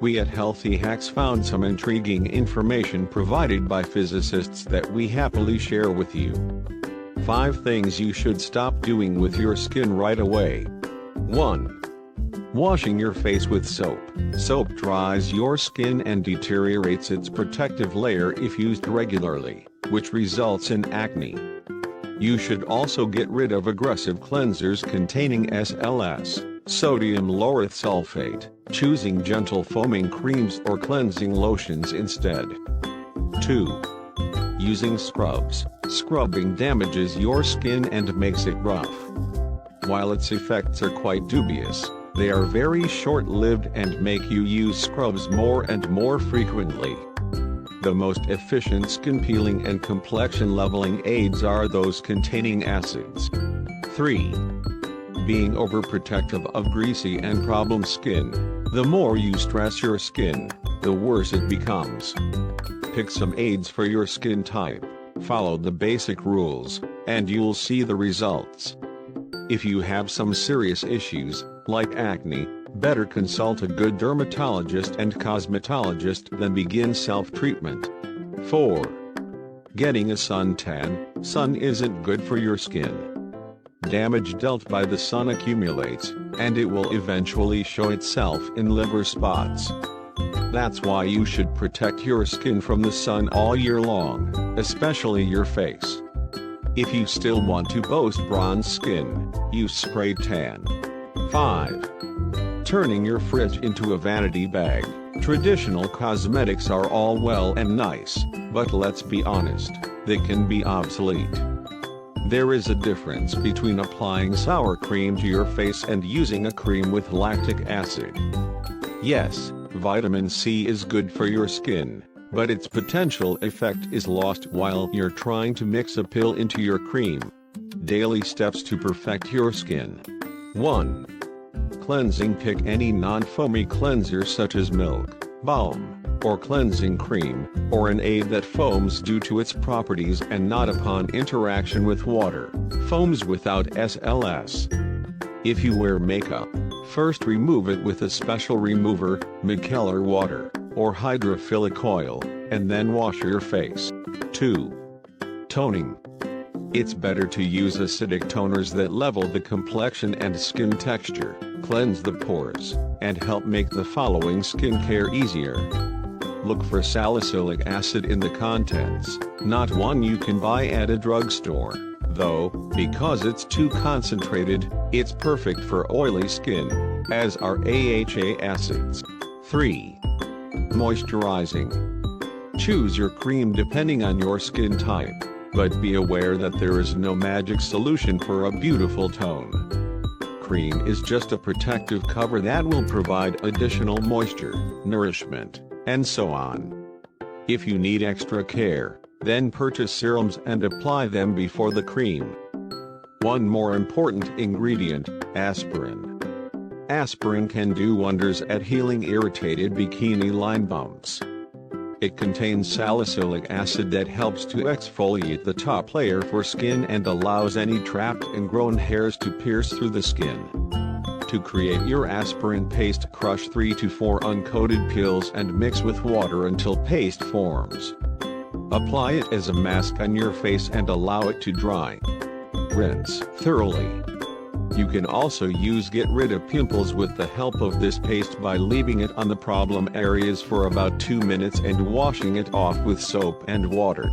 We at Healthy Hacks found some intriguing information provided by physicists that we happily share with you. 5 things you should stop doing with your skin right away. 1. Washing your face with soap. Soap dries your skin and deteriorates its protective layer if used regularly, which results in acne. You should also get rid of aggressive cleansers containing SLS, sodium lauryl sulfate, choosing gentle foaming creams or cleansing lotions instead. 2. Using scrubs. Scrubbing damages your skin and makes it rough. While its effects are quite dubious, they are very short-lived and make you use scrubs more and more frequently. The most efficient skin peeling and complexion leveling aids are those containing acids. 3. Being overprotective of greasy and problem skin. The more you stress your skin, the worse it becomes. Pick some aids for your skin type, follow the basic rules, and you'll see the results. If you have some serious issues, like acne, better consult a good dermatologist and cosmetologist than begin self-treatment. 4. Getting a suntan. Sun isn't good for your skin. Damage dealt by the sun accumulates, and it will eventually show itself in liver spots. That's why you should protect your skin from the sun all year long, especially your face. If you still want to boast bronze skin, use spray tan. 5. Turning your fridge into a vanity bag. Traditional cosmetics are all well and nice, but let's be honest, they can be obsolete. There is a difference between applying sour cream to your face and using a cream with lactic acid. Yes, vitamin C is good for your skin, but its potential effect is lost while you're trying to mix a pill into your cream. Daily steps to perfect your skin. 1. Cleansing. Pick any non-foamy cleanser such as milk, balm, or cleansing cream, or an aid that foams due to its properties and not upon interaction with water, foams without SLS. If you wear makeup, first remove it with a special remover, micellar water, or hydrophilic oil, and then wash your face. 2. Toning. It's better to use acidic toners that level the complexion and skin texture, cleanse the pores, and help make the following skincare easier. Look for salicylic acid in the contents, not one you can buy at a drugstore, though, because it's too concentrated, it's perfect for oily skin, as are AHA acids. 3. Moisturizing. Choose your cream depending on your skin type, but be aware that there is no magic solution for a beautiful tone. Cream is just a protective cover that will provide additional moisture, nourishment, and so on. If you need extra care, then purchase serums and apply them before the cream. One more important ingredient, aspirin. Aspirin can do wonders at healing irritated bikini line bumps. It contains salicylic acid that helps to exfoliate the top layer for skin and allows any trapped ingrown hairs to pierce through the skin. To create your aspirin paste, crush 3 to 4 uncoated pills and mix with water until paste forms. Apply it as a mask on your face and allow it to dry. Rinse thoroughly. You can also get rid of pimples with the help of this paste by leaving it on the problem areas for about 2 minutes and washing it off with soap and water.